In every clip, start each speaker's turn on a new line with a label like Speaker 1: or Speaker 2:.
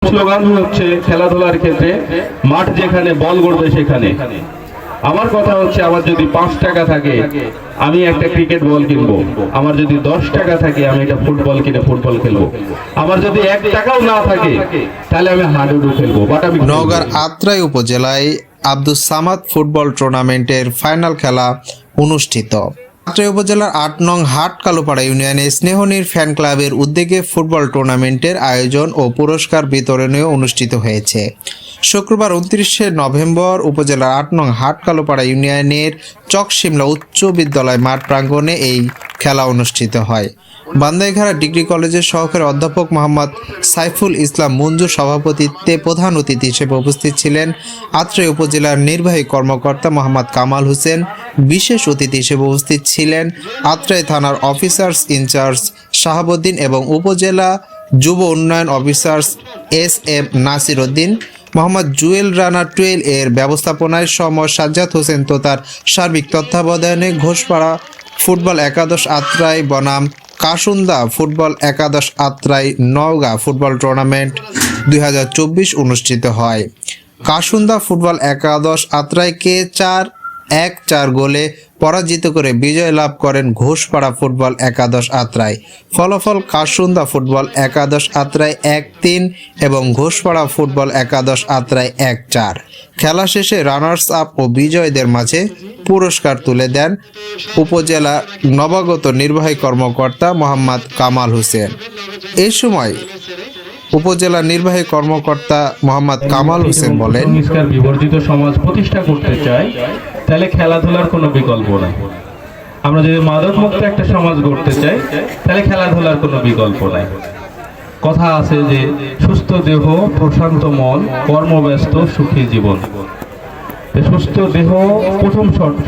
Speaker 1: Slogan হচ্ছে খেলাধুলার ক্ষেত্রে মাঠ যেখানে বল গড়বে সেখানে। আমার কথা হচ্ছে, আমার যদি 5 টাকা থাকে আমি একটা ক্রিকেট বল কিনবো, আমার যদি 10 টাকা থাকে আমি একটা ফুটবল কিনে ফুটবল খেলবো, আমার যদি 1 টাকাও না থাকে তাহলে আমি হাডুডু খেলবো। বাট আমি
Speaker 2: নওগাঁর আত্রাই উপজেলায় আব্দুস সামাদ ফুটবল টুর্নামেন্টের ফাইনাল খেলা অনুষ্ঠিত। আত্রাই উপজেলার 8 নং হাট কালুপাড়া ইউনিয়নে স্নেহনীর ফ্যান ক্লাবের উদ্যোগে ফুটবল টুর্নামেন্টের আয়োজন ও পুরস্কার বিতরণীয় অনুষ্ঠিত হয়েছে। শুক্রবার 29শে নভেম্বর উপজেলার 8 নং হাট কালুপাড়া ইউনিয়নের চকশিমলা উচ্চ বিদ্যালয় মাঠ প্রাঙ্গণে এই খেলা অনুষ্ঠিত হয়। বান্দাইঘাড়া ডিগ্রি কলেজের সহকারী অধ্যাপক মোহাম্মদ সাইফুল ইসলাম মঞ্জুর সভাপতিত্বে প্রধান অতিথি হিসেবে উপস্থিত ছিলেন আত্রাই উপজেলার নির্বাহী কর্মকর্তা মোহাম্মদ কামাল হোসেন। বিশেষ অতিথি হিসেবে উপস্থিত ছিলেন আত্রাই থানার অফিসার্স ইনচার্জ শাহাবুদ্দিন এবং উপজেলা যুব উন্নয়ন অফিসার্স SM নাসির উদ্দিন। মোহাম্মদ জুয়েল রানা 12 এর ব্যবস্থাপনায় সাজ্জাদ হোসেন তো তার সার্বিক তত্ত্বাবধানে ঘোষপাড়া ফুটবল একাদশ আত্রাই বনাম কাসুন্দা ফুটবল একাদশ আত্রাই নওগাঁ ফুটবল টুর্নামেন্ট 2024 অনুষ্ঠিত হয়। কাসুন্দা ফুটবল একাদশ আত্রাইকে 4-1 গোলে পরাজিত করে বিজয় লাভ করেন ঘোষপাড়া ফুটবল একাদশ আত্রাই। ফলাফল কাসুন্দা ফুটবল একাদশ আত্রাই 1-3 এবং ঘোষপাড়া ফুটবল একাদশ আত্রাই 1-4। খেলা শেষে রানার্স আপ ও বিজয়ীদের মাঝে পুরস্কার তুলে দেন উপজেলা নবাগত নির্বাহী কর্মকর্তা মোহাম্মদ কামাল হোসেন। এই সময় উপজেলা নির্বাহী কর্মকর্তা মোহাম্মদ কামাল হোসেন বলেন,
Speaker 1: সংস্কার বিবর্জিত সমাজ প্রতিষ্ঠা করতে চাই তাহলে খেলাধুলার কোনো বিকল্প নাই। আমরা যদি মাদক মুক্ত একটা সমাজ গড়তে চাই তাহলে খেলাধুলার কোনো বিকল্প নাই। কথা আছে যে সুস্থ দেহ প্রশান্ত মন কর্মব্যস্ত সুখী জীবন। সুস্থ দেহ প্রথম শর্ত।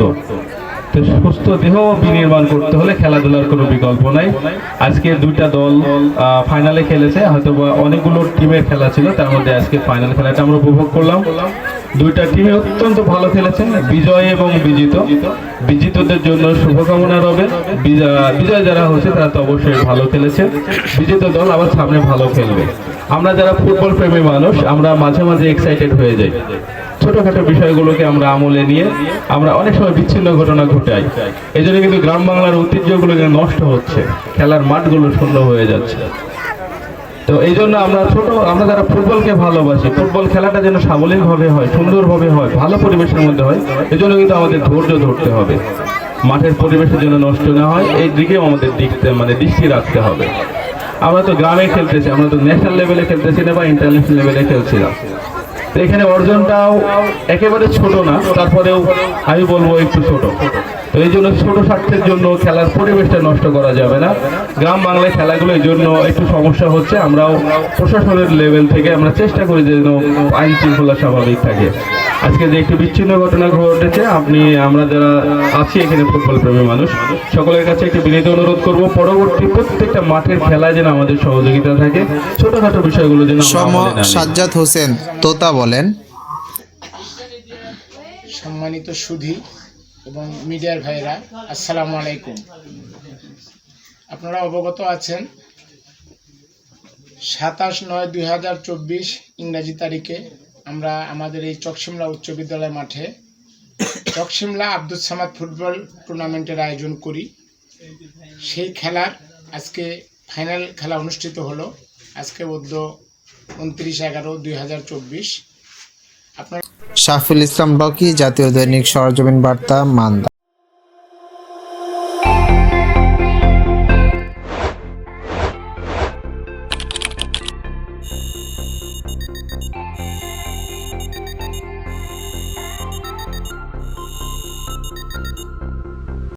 Speaker 1: সুস্থ দেহ বিনির্মাণ করতে হলে খেলাধুলার কোনো বিকল্প নাই। আজকে 2টা দল ফাইনালে খেলেছে, হয়তো অনেকগুলো টিমের খেলা ছিল, তার মধ্যে আজকে ফাইনাল খেলাটা আমরা উপভোগ করলাম। 2টা টিমে অত্যন্ত ভালো খেলেছেন, বিজয় এবং বিজিতদের জন্য শুভকামনা রবে। বিজয় যারা হচ্ছে তারা তো অবশ্যই ভালো খেলেছে, বিজিত দল আবার সামনে ভালো খেলবে। আমরা যারা ফুটবল প্রেমী মানুষ আমরা মাঝে মাঝে এক্সাইটেড হয়ে যাই। ছোটখাটো বিষয়গুলোকে আমরা আমলে নিয়ে আমরা অনেক সময় বিচ্ছিন্ন ঘটনা ঘটাই। এই জন্য কিন্তু গ্রাম বাংলার ঐতিহ্যগুলো নষ্ট হচ্ছে, খেলার মাঠগুলো শূন্য হয়ে যাচ্ছে। তো এই জন্য আমরা যারা ফুটবলকে ভালোবাসি, ফুটবল খেলাটা যেন সাবলীলভাবে হয়, সুন্দরভাবে হয়, ভালো পরিবেশের মধ্যে হয়, এই জন্য কিন্তু আমাদের ধৈর্য ধরতে হবে। মাঠের পরিবেশের জন্য নষ্ট না হয় এই দিকেও আমাদের দৃষ্টি রাখতে হবে। আমরা তো গ্রামে খেলতেছি, আমরা তো ন্যাশনাল লেভেলে খেলতেছি না বা ইন্টারন্যাশনাল লেভেলে খেলছি না। তো এখানে অর্জনটাও একেবারে ছোট না, তারপরেও আমি বলবো একটু ছোট। তো এই জন্য ছোট স্বার্থের জন্য খেলার পরিবেশটা নষ্ট করা যাবে না। গ্রাম বাংলায় খেলাগুলো এই জন্য একটু সমস্যা হচ্ছে। আমরাও প্রশাসনের লেভেল থেকে আমরা চেষ্টা করি যেন আইন শৃঙ্খলা স্বাভাবিক থাকে। আজকে যে একটু বিচ্ছিন্ন ঘটনা ঘটেছে, আমরা যারা আছি এখানে ফুটবল প্রেমী মানুষ সকলের কাছে একটু বিনীত অনুরোধ করব, পরবর্তী প্রত্যেকটা মাঠের খেলায় যেন আমাদের সহযোগিতা থাকে, ছোটখাটো বিষয়গুলো যেন
Speaker 2: সাজ্জাদ হোসেন তোতা বলেন,
Speaker 3: সম্মানিত সুধী এবং মিডিয়ার ভাইরা, আসসালামু আলাইকুম। আপনারা অবগত আছেন 27/9/2024 ইংরাজি তারিখে আমরা আমাদের এই চকশিমলা উচ্চ বিদ্যালয় মাঠে চকশিমলা আব্দুস সামাদ ফুটবল টুর্নামেন্টের আয়োজন করি। সেই খেলার আজকে ফাইনাল খেলা অনুষ্ঠিত হলো। আজকে 29/11/2024।
Speaker 2: শাফিল ইসলাম রকি, জাতীয় দৈনিক সরেজমিন বার্তা, মান্দা।